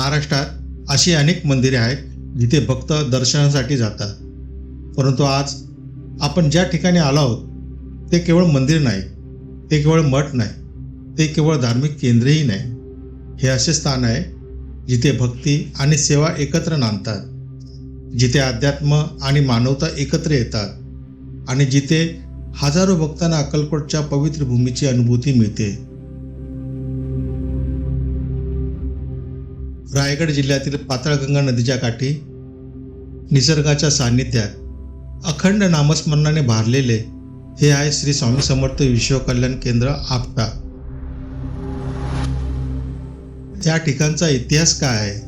महाराष्ट्रात अशी अनेक मंदिरे आहेत जिथे भक्त दर्शनासाठी जातात, परंतु आज आपण ज्या ठिकाणी आलो आहोत ते केवळ मंदिर नाही, ते केवळ मठ नाही, ते केवळ धार्मिक केंद्रही नाही. हे असे स्थान आहे जिथे भक्ती आणि सेवा एकत्र नांदतात, जिथे अध्यात्म आणि मानवता एकत्र येतात आणि जिथे हजारो भक्तांना अक्कलकोटच्या पवित्र भूमीची अनुभूती मिळते. रायगड जिल्ह्यातील पाताळगंगा नदीच्या काठी निसर्गाच्या सान्निध्यात अखंड नामस्मरणाने भारलेले हे आहे श्री स्वामी समर्थ विश्वकल्याण केंद्र आपटा. या ठिकाणचा इतिहास काय आहे?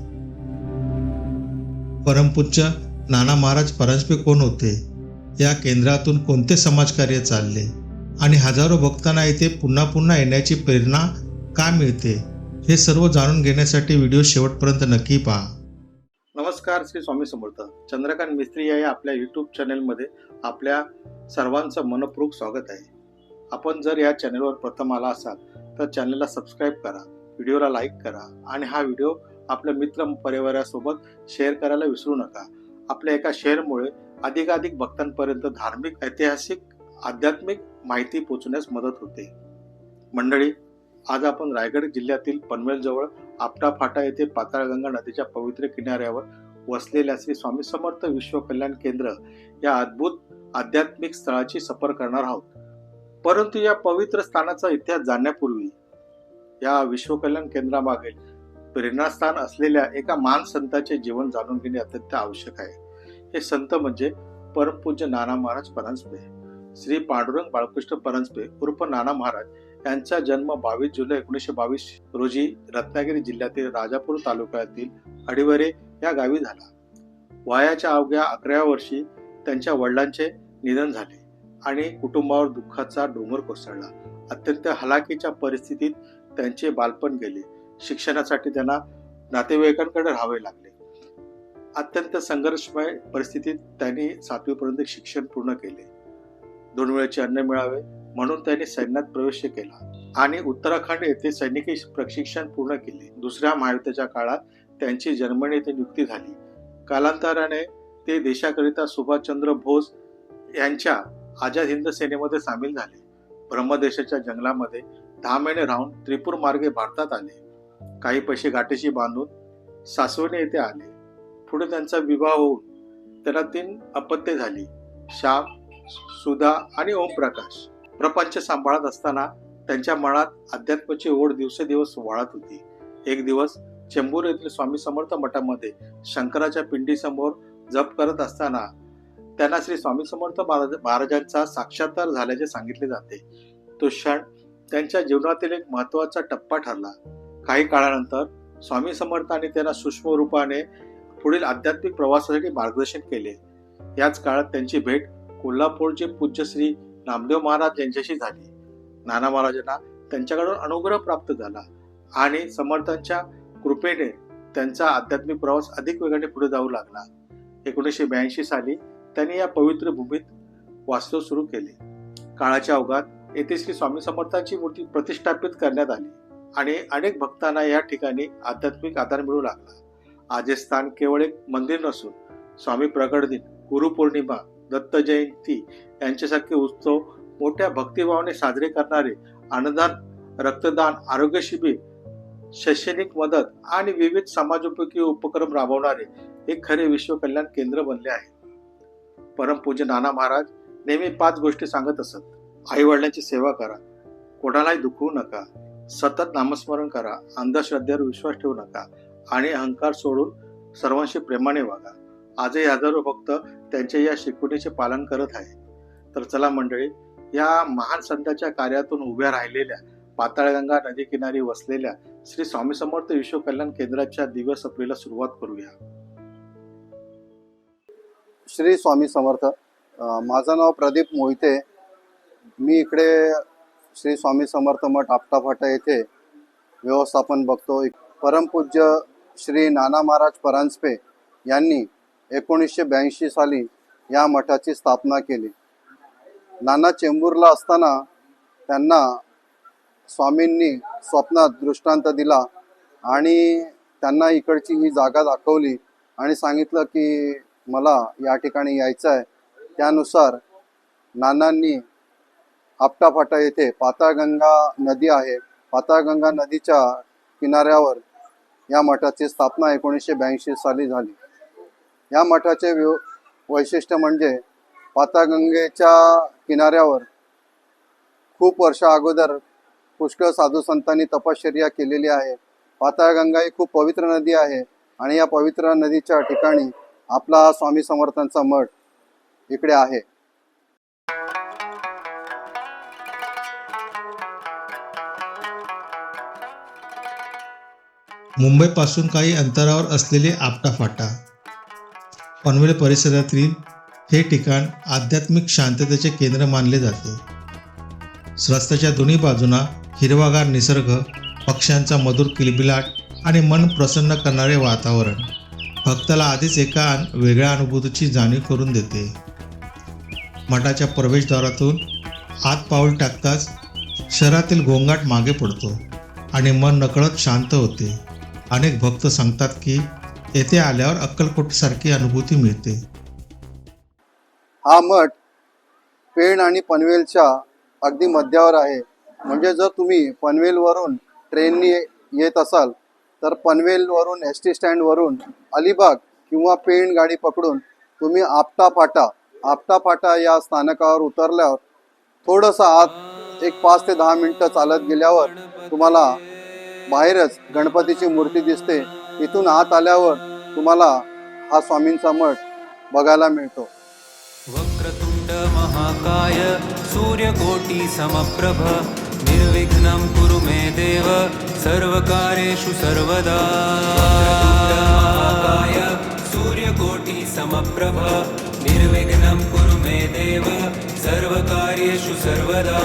परमपूज्य नाना महाराज परांजपे कोण होते? या केंद्रातून कोणते समाजकार्य चालले आणि हजारो भक्तांना इथे पुन्हा पुन्हा येण्याची प्रेरणा का मिळते, हे सर्व जाणून घेण्यासाठी व्हिडिओ शेवटपर्यंत नक्की पहा. नमस्कार, श्री स्वामी समर्थ. चंद्रकांत मिस्त्री या आपल्या यूट्यूब चॅनलमध्ये आपल्या सर्वांचं मनपूर्वक स्वागत आहे. आपण जर या चॅनलवर प्रथम आला असाल तर चॅनलला सबस्क्राईब करा, व्हिडिओला लाईक करा आणि हा व्हिडिओ आपल्या मित्र परिवारासोबत शेअर करायला विसरू नका. आपल्या एका शेअरमुळे अधिकाधिक भक्तांपर्यंत धार्मिक, ऐतिहासिक, आध्यात्मिक माहिती पोहोचण्यास मदत होते. मंडळी, आज आपण रायगड जिल्ह्यातील पनवेलजवळ आपटा फाटा येथे पाताळगंगा नदीच्या पवित्र किनाऱ्यावर वसलेल्या श्री स्वामी समर्थ विश्वकल्याण केंद्र या अद्भुत आध्यात्मिक स्थळाची सफर करणार आहोत. परंतु या पवित्र स्थानाचा इतिहास जाणण्यापूर्वी या विश्वकल्याण केंद्रामागील प्रेरणास्थान असलेल्या एका महान संतांचे जीवन जाणून घेणे अत्यंत आवश्यक आहे. हे संत म्हणजे परमपूज्य नाना महाराज परांजपे. श्री पांडुरंग बाळकृष्ण परांजपे उर्फ नाना महाराज यांचा जन्म 22 जुलै 1922 रोजी रत्नागिरी जिल्ह्यातील राजापूर तालुक्यातील अडिवरे या गावी झाला. वयाच्या अवघ्या 11व्या वर्षी त्यांच्या वडिलांचे निधन झाले आणि कुटुंबावर दुःखाचा डोंगर कोसळला. अत्यंत हलाखीच्या परिस्थितीत त्यांचे बालपण गेले. शिक्षणासाठी त्यांना नातेवाईकांकडे राहावे लागले. अत्यंत संघर्षमय परिस्थितीत त्यांनी 7वी पर्यंत शिक्षण पूर्ण केले. 2 वेळेचे अन्न मिळावे म्हणून त्यांनी सैन्यात प्रवेश केला आणि उत्तराखंड येथे सैनिकी प्रशिक्षण पूर्ण केले. दुसऱ्या महायुद्धाच्या काळात त्यांची जर्मनी येथे नियुक्ती झाली. कालांतराने ते देशाकरिता सुभाषचंद्र बोस यांच्या आझाद हिंद सेनेमध्ये सामील झाले. ब्रह्मदेशाच्या जंगलामध्ये 10 महिने राहून त्रिपूर मार्गे भारतात आले. काही पैसे गाठीशी बांधून सासवणे येथे आले. पुढे त्यांचा विवाह होऊन त्यांना 3 अपत्ये झाली: श्याम, सुधा आणि ओमप्रकाश. प्रपंच सांभाळत असताना त्यांच्या मनात अध्यात्माची ओढ दिवसेदिवस वाढत होती. एक दिवस चेंबूर येथील स्वामी समर्थ मठामध्ये शंकराच्या पिंडीसमोर जप करत असताना त्यांना श्री स्वामी समर्थ महाराजांचा साक्षात्कार झाल्याचे सांगितले जाते. तो क्षण त्यांच्या जीवनातील एक महत्त्वाचा टप्पा ठरला. काही काळानंतर स्वामी समर्थांनी त्यांना सूक्ष्म रूपाने पुढील आध्यात्मिक प्रवासासाठी मार्गदर्शन केले. याच काळात त्यांची भेट कोल्हापूरचे पूज्य श्री नामदेव महाराज यांच्याशी झाली. नाना महाराजांना त्यांच्याकडून अनुग्रह प्राप्त झाला आणि समर्थांच्या कृपेने त्यांचा आध्यात्मिक प्रवास अधिक वेगाने पुढे जाऊ लागला. 1982 साली त्यांनी या पवित्र भूमीत वास्तव सुरू केले. काळाच्या ओघात येथे श्री स्वामी समर्थांची मूर्ती प्रतिष्ठापित करण्यात आली आणि अनेक भक्तांना या ठिकाणी आध्यात्मिक आधार मिळू लागला. आज हे स्थान केवळ एक मंदिर नसून स्वामी प्रकट दिन, गुरुपौर्णिमा, दत्त जयंती यांच्यासारखे उत्सव मोठ्या भक्तिभावाने साजरे करणारे, अन्नदान, रक्तदान, आरोग्य शिबिर, शैक्षणिक मदत आणि विविध समाजोपयोगी उपक्रम राबवणारे एक खरे विश्वकल्याण केंद्र बनले आहे. परमपूज्य नाना महाराज नेहमी 5 गोष्टी सांगत असत: आई वडिलांची सेवा करा, कोणालाही दुखवू नका, सतत नामस्मरण करा, अंधश्रद्धेवर विश्वास ठेवू नका आणि अहंकार सोडून सर्वांशी प्रेमाने वागा. आजही हजारो भक्त त्यांच्या या शिकवणीचे पालन करत आहे. तर चला मंडळी, या महान संतांच्या कार्यातून उभ्या राहिलेल्या पाताळगंगा नदीकिनारी वसलेल्या श्री स्वामी समर्थ विश्वकल्याण केंद्राच्या दिव्य सफरीला सुरुवात करूया. श्री स्वामी समर्थ. माझं नाव प्रदीप मोहिते. मी इकडे श्री स्वामी समर्थ मठ आपटा फाटा येथे व्यवस्थापन बघतो. परमपूज्य श्री नाना महाराज परांजपे यांनी 1982 साली या मठाची स्थापना केली. नाना चेंबूरला असताना त्यांना स्वामींनी स्वप्नात दृष्टांत दिला आणि त्यांना इकडची ही जागा दाखवली आणि सांगितलं की मला या ठिकाणी यायचं आहे. त्यानुसार नानांनी आपटाफाटा येथे पाताळगंगा नदी आहे, पाताळगंगा नदीच्या किनाऱ्यावर या मठाची स्थापना 1982 साली झाली. या मठाचे वैशिष्ट्य म्हणजे पाताळगंगेच्या किनाऱ्यावर खूप वर्षा अगोदर पुष्कळ साधू संतांनी तपश्चर्या केलेली आहे. पाताळगंगा ही खूप पवित्र नदी आहे आणि या पवित्र नदीच्या ठिकाणी आपला स्वामी समर्थांचा मठ इकडे आहे. मुंबईपासून काही अंतरावर असलेले आपटाफाटा पनवेल परिसरातील हे ठिकाण आध्यात्मिक शांततेचे केंद्र मानले जाते. रस्त्याच्या दोन्ही बाजूंना हिरवागार निसर्ग, पक्ष्यांचा मधुर किलबिलाट आणि मन प्रसन्न करणारे वातावरण भक्ताला आधीच एका वेगळ्या अनुभूतीची जाणीव करून देते. मठाच्या प्रवेशद्वारातून आत पाऊल टाकताच शहरातील गोंगाट मागे पडतो आणि मन नकळत शांत होते. अनेक भक्त सांगतात की येथे आल्यावर अक्कलकोटसारखी अनुभूती मिळते. हा मठ पेण आणि पनवेलच्या अगदी मध्यावर आहे. म्हणजे जर तुम्ही पनवेलवरून ट्रेननी येत असाल तर पनवेलवरून ST स्टँडवरून अलिबाग किंवा पेण गाडी पकडून तुम्ही आपटाफाटा या स्थानकावर उतरल्यावर थोडंसं आत एक 5 ते 10 मिनटं चालत गेल्यावर तुम्हाला बाहेरच गणपतीची मूर्ती दिसते. इथून आत आल्यावर तुम्हाला हा स्वामींचा मठ बघायला मिळतो. वक्रतुंड महाकाय सूर्यकोटी समप्रभ निर्विघ्नं कुरु मे देव सर्वकार्येषु सर्वदा. महाकाय सूर्यकोटी समप्रभ निर्विघ्नं कुरु मे देव सर्वकार्येषु सर्वदा.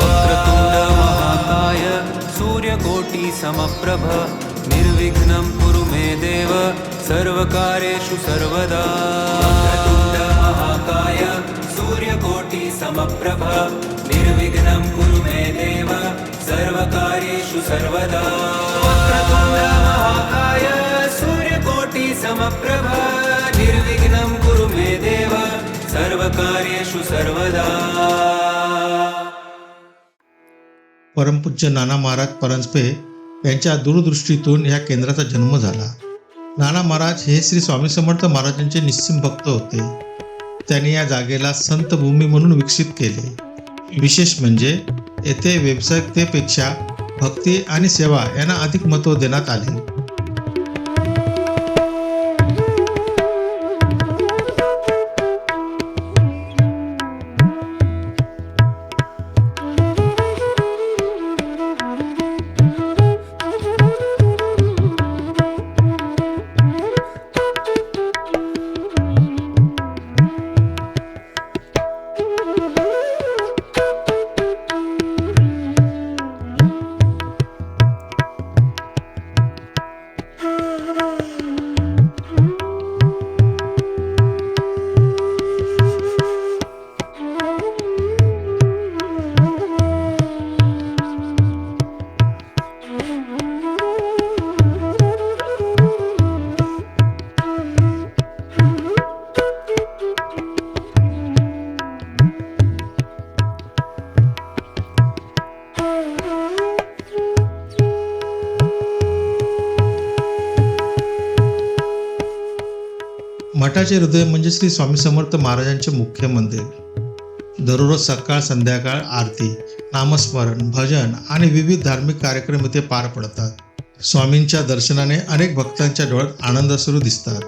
वक्रतुंड महाकाय सूर्यकोटी समप्रभ निर्विघ्नं कुरु मे देव सर्वकार्येषु सर्वदा. वक्रतुंड महाकाय सूर्यकोटी समप्रभ निर्विघ्नं कुरु मे देव सर्वकार्येषु सर्वदा. वक्रतुंड महाकाय सूर्यकोटी समप्रभ निर्विघ्नं कुरु मे देव सर्वकार्येषु सर्वदा. परमपूज्य नाना महाराज परांजपे यांच्या दूरदृष्टीतून या केंद्राचा जन्म झाला. नाना महाराज हे श्री स्वामी समर्थ महाराजांचे निस्सीम भक्त होते. त्यांनी या जागेला संत भूमी म्हणून विकसित केले. विशेष म्हणजे येथे व्यावसायिकतेपेक्षा भक्ती आणि सेवा यांना अधिक महत्त्व देण्यात आले. मठाचे हृदय म्हणजे श्री स्वामी समर्थ महाराजांचे मुख्य मंदिर. दररोज सकाळ संध्याकाळ आरती, नामस्मरण, भजन आणि विविध धार्मिक कार्यक्रम इथे पार पडतात. स्वामींच्या दर्शनाने अनेक भक्तांच्या डोळ्यात आनंदाश्रू दिसतात.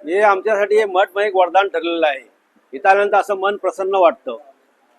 हे आमच्यासाठी हे मठ एक वरदान ठरलेलं आहे. इथं आल्यानंतर असं मन प्रसन्न वाटतं.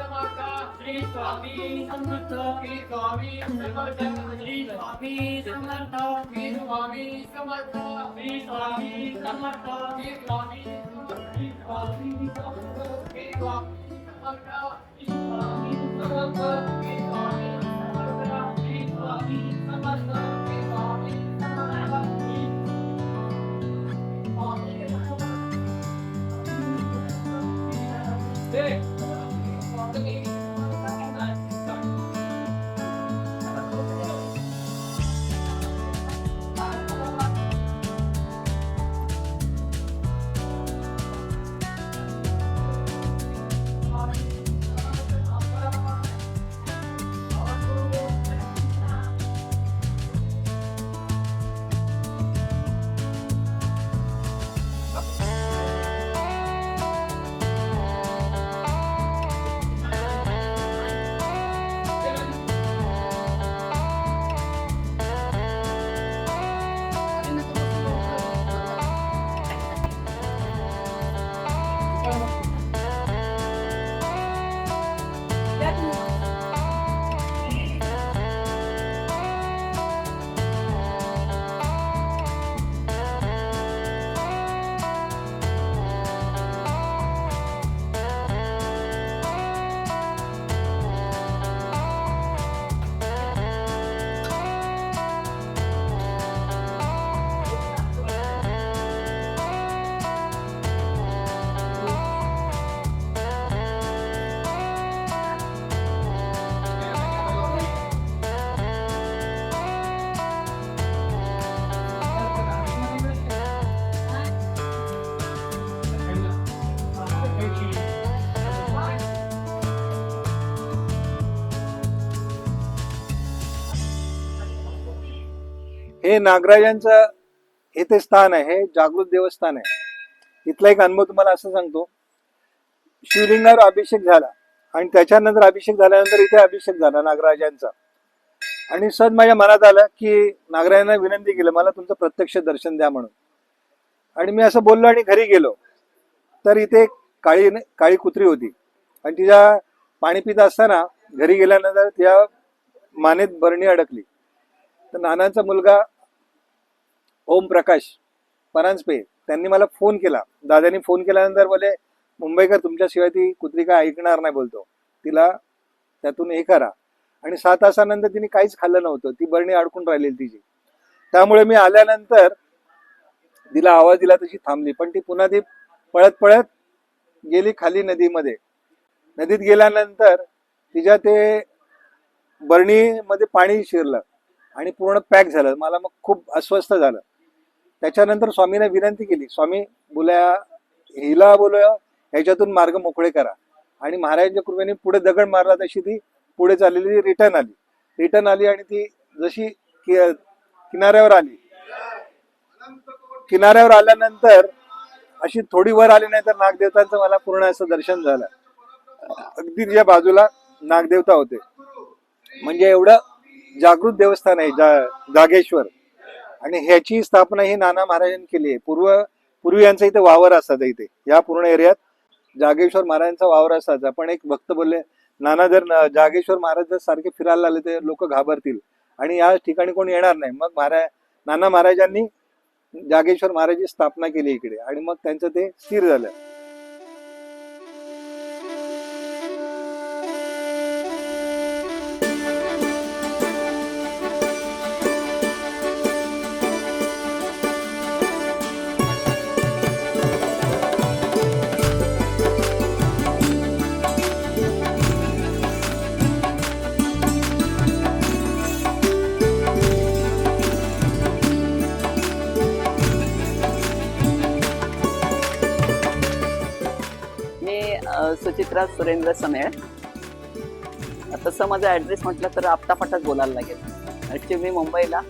समर्थ श्री स्वामी समर्थ श्री स्वामी समर्थ श्री स्वामी समर्थ श्री स्वामी समर्थ श्री स्वामी समर्थ श्री स्वामी श्री स्वामी समर्थ श्री स्वामी समर्थ श्री स्वामी समर्थ श्री स्वामी समर्थ श्री स्वामी समर्थ श्री स्वामी हे नागराजांचं हे ते स्थान आहे, हे जागृत देवस्थान आहे. इथला एक अनुभव तुम्हाला असं सांगतो. शिवलिंगावर अभिषेक झाला आणि त्याच्यानंतर अभिषेक झाल्यानंतर इथे अभिषेक झाला नागराजांचा. आणि सहज माझ्या मनात आलं की नागराजांना विनंती केली मला तुमचं प्रत्यक्ष दर्शन द्या म्हणून. आणि मी असं बोललो आणि घरी गेलो तर इथे काळी कुत्री होती आणि तिच्या पाणी पित असताना घरी गेल्यानंतर त्या मानेत बरणी अडकली. तर नानांचा मुलगा ओम प्रकाश परांजपे त्यांनी मला फोन केला. दादानी फोन केल्यानंतर बोले मुंबईकर तुमच्याशिवाय ती कुत्री काय ऐकणार नाही बोलतो, तिला त्यातून हे करा. आणि 7 तासानंतर तिने काहीच खाल्लं नव्हतं, ती बरणी अडकून राहिलेली तिची. त्यामुळे मी आल्यानंतर तिला आवाज दिला तशी थांबली, पण ती पुन्हा ती पळत पळत गेली खाली नदीमध्ये. नदीत गेल्यानंतर तिच्या ते बरणीमध्ये पाणी शिरलं आणि पूर्ण पॅक झालं. मला मग खूप अस्वस्थ झालं. त्याच्यानंतर स्वामीने विनंती केली, स्वामी बोल्या हिला बोलूया ह्याच्यातून मार्ग मोकळे करा. आणि महाराजांच्या कृपेने पुढे दगड मारला तशी ती पुढे चाललेली रिटर्न आली आणि ती जशी किनाऱ्यावर आली. किनाऱ्यावर आल्यानंतर अशी थोडी वर आली नाही तर नागदेवतांचं मला पूर्ण असं दर्शन झालं. अगदी तिच्या बाजूला नागदेवता होते. म्हणजे एवढं जागृत देवस्थान आहे जागेश्वर. आणि ह्याची स्थापना ही नाना महाराजांनी केली आहे. पूर्वी यांचा इथे वावर असायचा. इथे या पूर्ण एरियात जागेश्वर महाराजांचा वावर असायचा. पण एक भक्त बोलले नाना जर जागेश्वर महाराज जर सारखे फिरायला आले ते लोक घाबरतील आणि या ठिकाणी कोणी येणार नाही. मग नाना महाराजांनी जागेश्वर महाराजांची स्थापना केली इकडे आणि मग त्यांचं ते स्थिर झालं. सुचित्रा सुरेंद्र समेळ. तसं माझा ॲड्रेस म्हटलं तर आपटाफाटाच बोलायला लागेल. ॲक्च्युली मी मुंबईला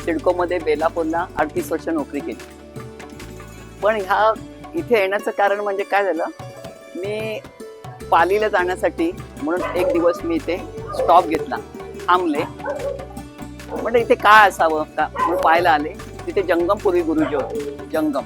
सिडकोमध्ये बेलापूरला 38 वर्ष नोकरी केली. पण ह्या इथे येण्याचं कारण म्हणजे काय झालं, मी पालीला जाण्यासाठी म्हणून एक दिवस मी इथे स्टॉप घेतला, थांबले. म्हणजे इथे काय असावं का म्हणून पाहायला आले. तिथे जंगम पूर्वी गुरुजी होते. जंगम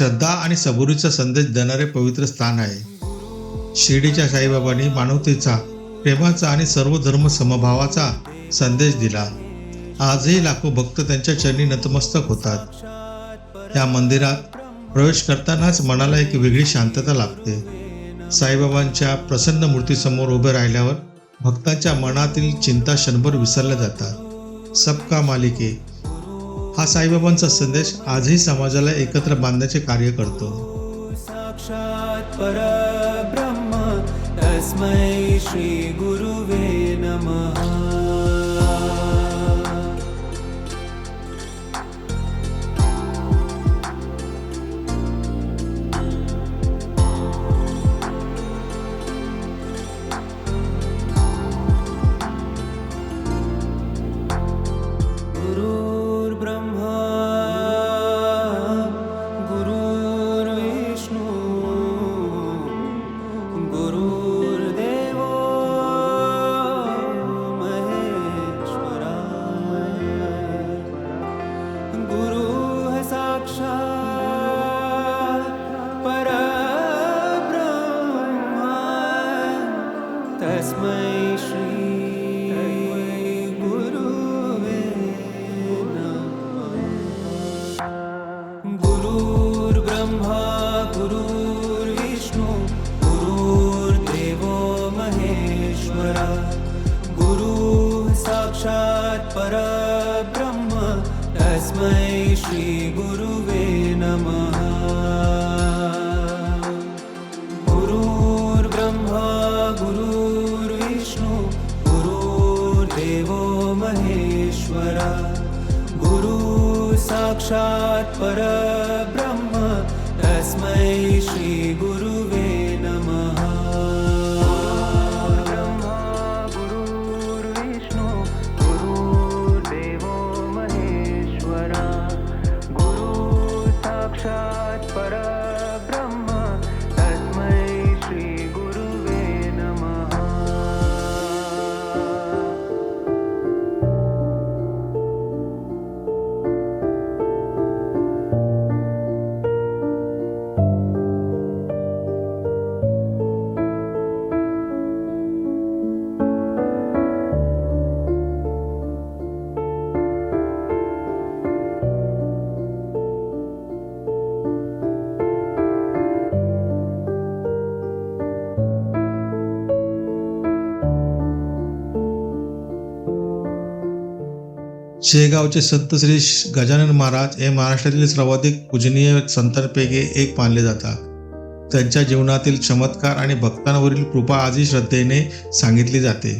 श्रद्धा आणि सबुरीचा संदेश देणारे पवित्र स्थान आहे. शिर्डीच्या साईबाबांनी मानवतेचा, प्रेमाचा आणि सर्व धर्म समभावाचा संदेश दिला. आजही लाखो भक्त त्यांच्या चरणी नतमस्तक होतात. या मंदिरात प्रवेश करतानाच मनाला एक वेगळी शांतता लाभते. साईबाबांच्या प्रसन्न मूर्तीसमोर उभे राहिल्यावर भक्तांच्या मनातील चिंता क्षणभर विसरल्या जातात. सबका मालिक है हा साईबाबांचा संदेश आजही समाजाला एकत्र बांधण्याचे कार्य करतो. साक्षात् परब्रह्म तस्मै श्री गुरुवे नमः. गुरुर्ब्रह्मा गुरुर्विष्णू गुरुर्देवो महेश्वरा. गुरु है साक्षात् परब्रह्मा तस्मै श्री गुरुर्ब्रह्मा गुरुर्विष्णु गुरुर्देवो महेश्वरा. गुरु साक्षात् परब्रह्म तस्मै श्री गुरुवे नमः. गुरुर्ब्रह्मा गुरुर्विष्णु गुरुर्देवो महेश्वरा. गुरु साक्षात् परब्रह्म तस्मै श्री गुरुवे नमः. ब्रह्मा गुरुर्विष्णु गुरुर्देवो महेश्वरा. गुरु साक्षात् परब्रह्म तस्मै श्री गुरुवे नमः. शेगावचे संत श्री गजानन महाराज हे महाराष्ट्रातील सर्वाधिक पूजनीय संतांपैकी एक मानले जातात. त्यांच्या जीवनातील चमत्कार आणि भक्तांवरील कृपा आजही श्रद्धेने सांगितली जाते.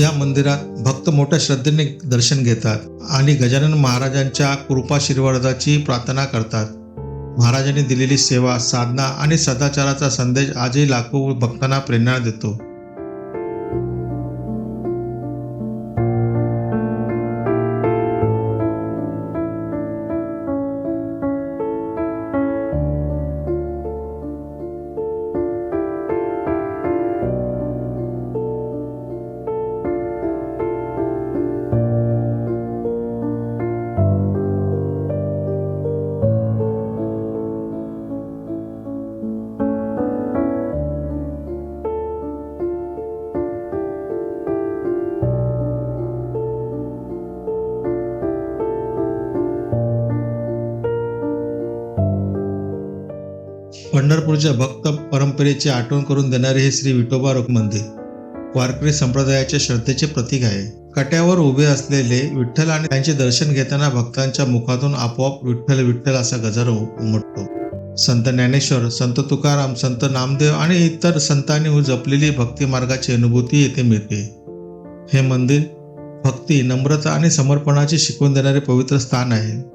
या मंदिरात भक्त मोठ्या श्रद्धेने दर्शन घेतात आणि गजानन महाराजांच्या कृपाशीर्वादाची प्रार्थना करतात. महाराजांनी दिलेली सेवा, साधना आणि सदाचाराचा संदेश आजही लाखो भक्तांना प्रेरणा देतो. पंढरपूरच्या भक्त परंपरेची आठवण करून देणारे हे श्री विठोबा मंदिर वारकरी संप्रदायाच्या श्रद्धेचे प्रतीक आहे. कट्यावर उभे असलेले विठ्ठल आणि त्यांचे दर्शन घेताना भक्तांच्या मुखातून आपोआप विठ्ठल विठ्ठल असा गजर उमटतो. संत ज्ञानेश्वर, संत तुकाराम, संत नामदेव आणि इतर संतांनी जपलेली भक्ती मार्गाची अनुभूती येथे मिळते. हे मंदिर भक्ती, नम्रता आणि समर्पणाची शिकवण देणारे पवित्र स्थान आहे.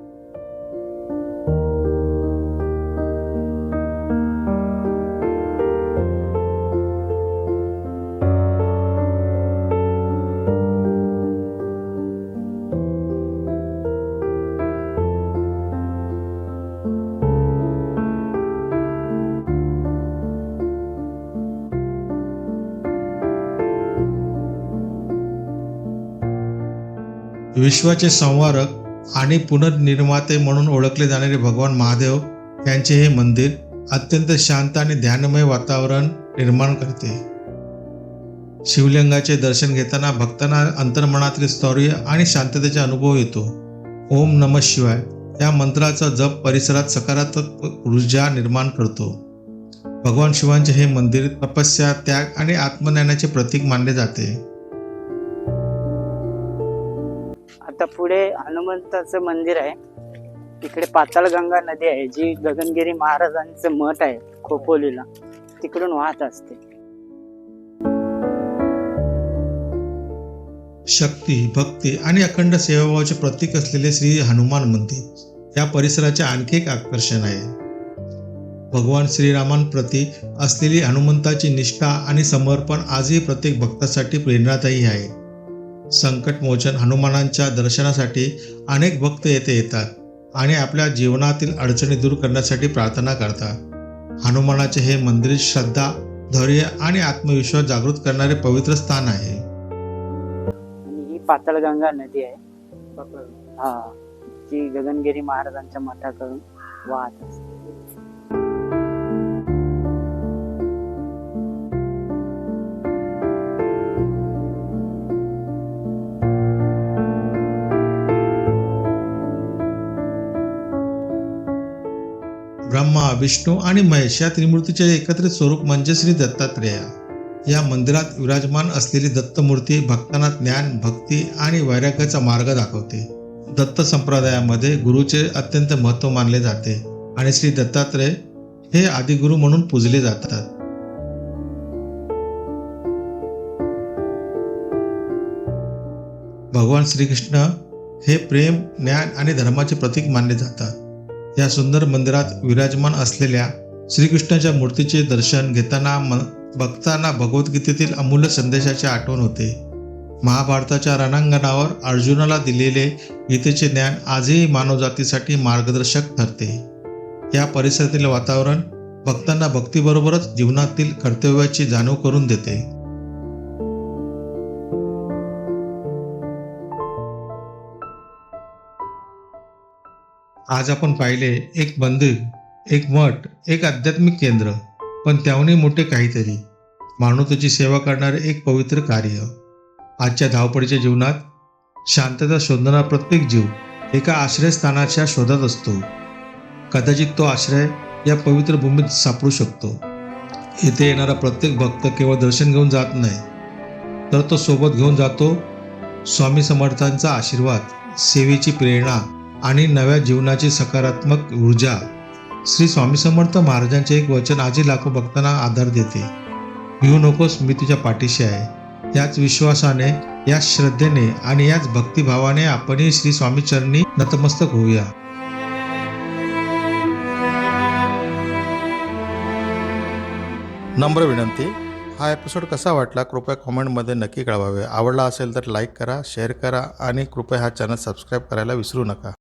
विश्वाचे संवारक आणि पुनर्निर्माते म्हणून ओळखले जाणारे भगवान महादेव यांचे हे मंदिर अत्यंत शांत आणि ध्यानमय वातावरण निर्माण करते. शिवलिंगाचे दर्शन घेताना भक्तांना अंतर्मनातील स्थैर्य आणि शांततेचा अनुभव येतो. ओम नमः शिवाय या मंत्राचा जप परिसरात सकारात्मक ऊर्जा निर्माण करतो. भगवान शिवांचे हे मंदिर तपस्या, त्याग आणि आत्मज्ञानाचे प्रतीक मानले जाते. आता पुढे हनुमंताचं मंदिर आहे. इकडे पाताळगंगा नदी आहे जी गगनगिरी महाराजांचं मठ आहे खोपोलीला, तिकडून वाहत असते. शक्ती, भक्ती आणि अखंड सेवाभावाचे प्रतीक असलेले श्री हनुमान मंदिर या परिसराचे आणखी एक आकर्षण आहे. भगवान श्रीरामांप्रती असलेली हनुमंताची निष्ठा आणि समर्पण आजही प्रत्येक भक्तासाठी प्रेरणादायी आहे. संकटमोचन हनुमानांच्या दर्शनासाठी अनेक भक्त येथे येतात आणि आपल्या जीवनातील अडचणी दूर करण्यासाठी प्रार्थना करतात. हनुमानाचे हे मंदिर श्रद्धा, धैर्य आणि आत्मविश्वास जागृत करणारे पवित्र स्थान आहे. आणि ही पाताळगंगा नदी आहे, हा, जी गगनगिरी महाराजांच्या मठाकडून वाहत असते. ब्रह्मा, विष्णू आणि महेश या त्रिमूर्तीचे एकत्रित स्वरूप म्हणजे श्री दत्तात्रेय. या मंदिरात विराजमान असलेली दत्तमूर्ती भक्तांना ज्ञान, भक्ती आणि वैराग्याचा मार्ग दाखवते. दत्त संप्रदायामध्ये गुरुचे अत्यंत महत्त्व मानले जाते आणि श्री दत्तात्रेय हे आदिगुरु म्हणून पूजले जातात. भगवान श्रीकृष्ण हे प्रेम, ज्ञान आणि धर्माचे प्रतीक मानले जातात. या सुंदर मंदिरात विराजमान असलेल्या श्रीकृष्णाच्या मूर्तीचे दर्शन घेताना भक्तांना भगवद्गीतेतील अमूल्य संदेशाची आठवण होते. महाभारताच्या रणांगणावर अर्जुनाला दिलेले गीतेचे ज्ञान आजही मानवजातीसाठी मार्गदर्शक ठरते. या परिसरातील वातावरण भक्तांना भक्तीबरोबरच जीवनातील कर्तव्याची जाणीव करून देते. आज आपण पाहिले एक मंदिर, एक मठ, एक आध्यात्मिक केंद्र, पण त्याहूनही मोठे काहीतरी, मानवतेची सेवा करणारे एक पवित्र कार्य. आजच्या धावपळीच्या जीवनात शांतता शोधणारा प्रत्येक जीव एका आश्रयस्थानाच्या शोधात असतो. कदाचित तो आश्रय या पवित्र भूमीत सापडू शकतो. येथे येणारा प्रत्येक भक्त केवळ दर्शन घेऊन जात नाही, तर तो सोबत घेऊन जातो स्वामी समर्थांचा आशीर्वाद, सेवेची प्रेरणा आणि नव्या जीवनाची सकारात्मक ऊर्जा. श्री स्वामी समर्थ महाराजांचे एक वचन आजही लाखो भक्तांना आधार देते. भिवू नकोस, मी तुझ्या पाठीशी आहे. याच विश्वासाने, याच श्रद्धेने आणि याच भक्तिभावाने आपणही श्री स्वामी चरणी नतमस्तक होऊया. नम्र विनंती, हा एपिसोड कसा वाटला कृपया कॉमेंटमध्ये नक्की कळवावे. आवडला असेल तर लाईक करा, शेअर करा आणि कृपया हा चॅनल सबस्क्राईब करायला विसरू नका.